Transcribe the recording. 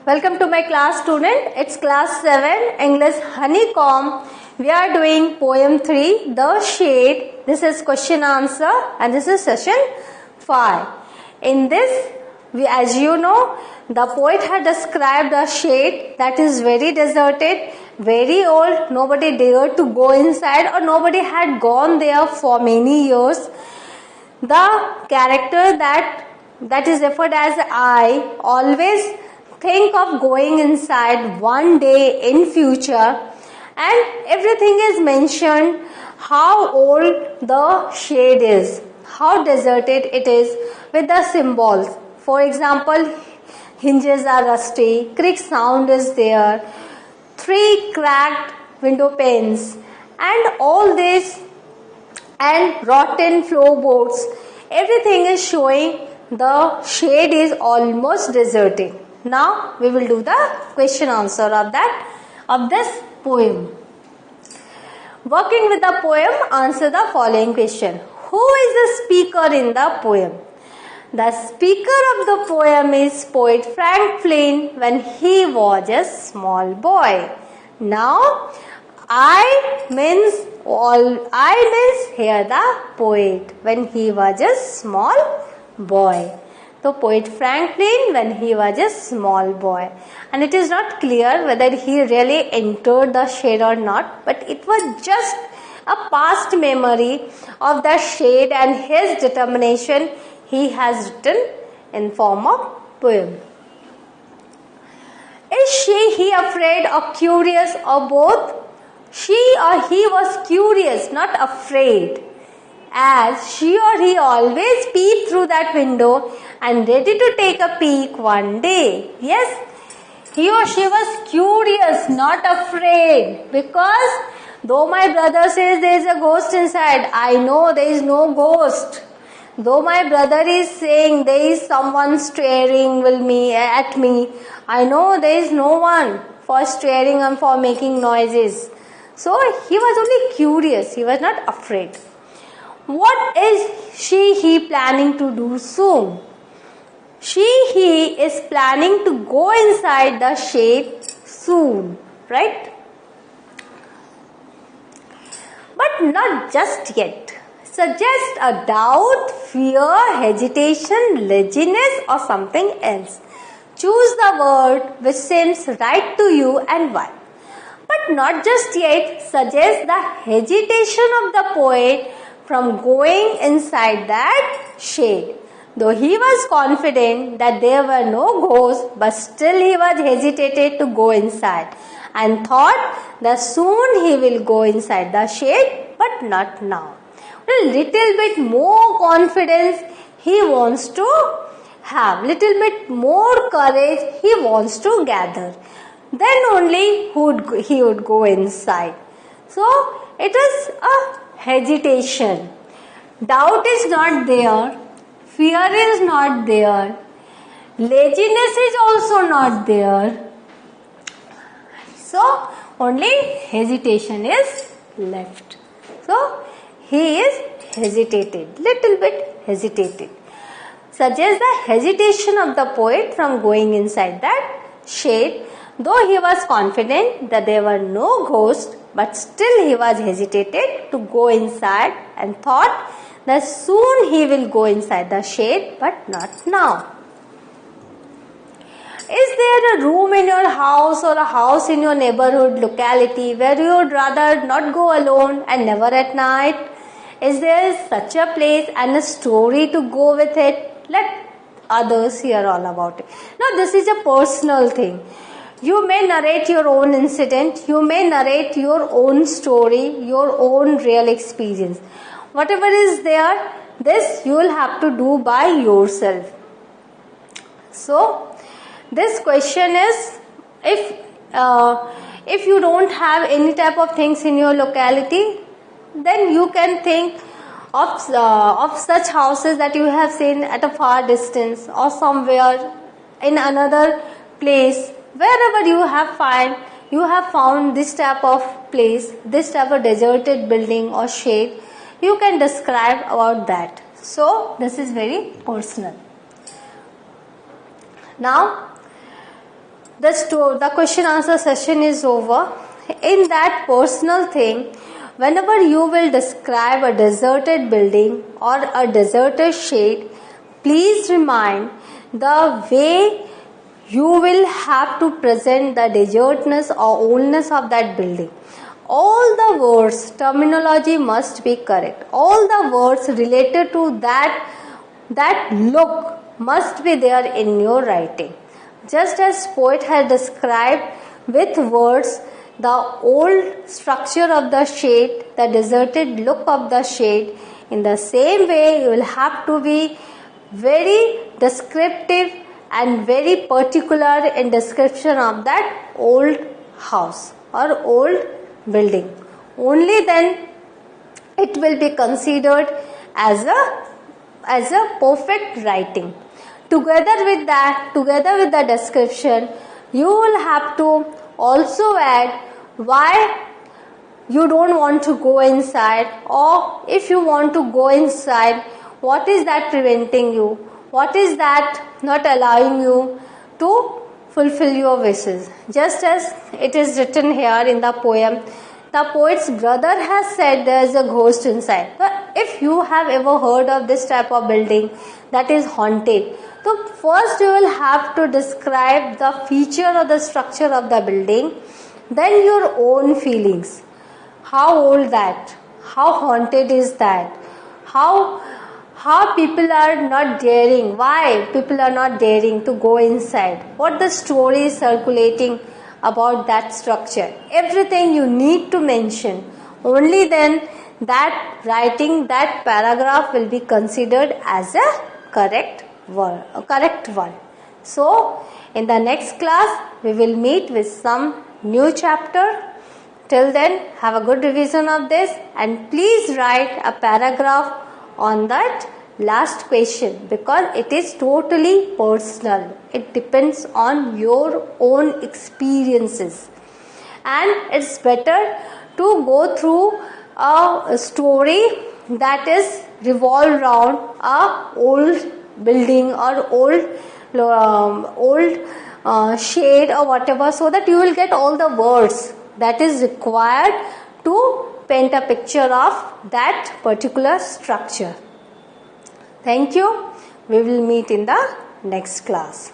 Welcome to my class student. It's class 7 English Honeycomb. We are doing poem 3 The Shade. This is question answer and this is session 5. In this, as you know, the poet had described a shade that is very deserted, very old. Nobody dared to go inside or nobody had gone there for many years. The character that is referred as I always think of going inside one day in future, and everything is mentioned how old the shade is, how deserted it is with the symbols. For example, hinges are rusty, creak sound is there, 3 cracked window panes and all this, and rotten floorboards. Everything is showing the shade is almost deserted. Now we will do the question answer of this poem. Working with the poem, answer the following question. Who is the speaker in the poem? The speaker of the poem is poet Frank Flynn when he was a small boy. Now I means here the poet when he was a small boy. So poet Frank Flynn when he was a small boy, and it is not clear whether he really entered the shade or not, but it was just a past memory of the shade and his determination he has written in form of poem. Is he afraid or curious or both? She or he was curious, not afraid, as she or he always peeped through that window and ready to take a peek one day. Yes, he or she was curious, not afraid, because though my brother says there is a ghost inside, I know there is no ghost. Though my brother is saying there is someone staring at me, I know there is no one for staring and for making noises. So he was only curious, he was not afraid. What is he planning to do soon? He is planning to go inside the shade soon, right? But not just yet. Suggest a doubt, fear, hesitation, laziness or something else. Choose the word which seems right to you and why. But not just yet. Suggest the hesitation of the poet from going inside that shade. Though he was confident that there were no ghosts, but still he was hesitated to go inside and thought that soon he will go inside the shade, but not now. A little bit more confidence he wants to have, little bit more courage he wants to gather. Then only he would go inside. So it is a hesitation. Doubt is not there. Fear is not there. Laziness is also not there. So only hesitation is left. So he is hesitated, little bit hesitated. Suggest the hesitation of the poet from going inside that shade. Though he was confident that there were no ghosts, but still he was hesitated to go inside and thought that soon he will go inside the shade, but not now. Is there a room in your house or a house in your neighborhood locality where you would rather not go alone and never at night? Is there such a place and a story to go with it? Let others hear all about it. Now this is a personal thing. You may narrate your own incident, you may narrate your own story, your own real experience. Whatever is there, this you will have to do by yourself. So, this question is, if you don't have any type of things in your locality, then you can think of such houses that you have seen at a far distance or somewhere in another place. Wherever you have found this type of place, this type of deserted building or shade, you can describe about that. So this is very personal. Now the question answer session is over. In that personal thing, whenever you will describe a deserted building or a deserted shade, please remind the way you will have to present the desertness or oldness of that building. All the words, terminology must be correct. All the words related to that look must be there in your writing. Just as poet has described with words the old structure of the shade, the deserted look of the shade, in the same way you will have to be very descriptive and very particular in description of that old house or old building. Only then it will be considered as a perfect writing. Together with the description, you will have to also add why you don't want to go inside, or if you want to go inside, what is that preventing you? What is that not allowing you to fulfill your wishes? Just as it is written here in the poem, the poet's brother has said there is a ghost inside. But if you have ever heard of this type of building that is haunted, so first you will have to describe the feature or the structure of the building, then your own feelings. How old that? How haunted is that? How people are not daring? Why people are not daring to go inside? What the story is circulating about that structure? Everything you need to mention. Only then that writing, that paragraph will be considered as a correct one. So, in the next class, we will meet with some new chapter. Till then, have a good revision of this and please write a paragraph on that last question, because it is totally personal. It depends on your own experiences, and it's better to go through a story that is revolved around a old building or old shade or whatever, so that you will get all the words that is required to paint a picture of that particular structure. Thank you. We will meet in the next class.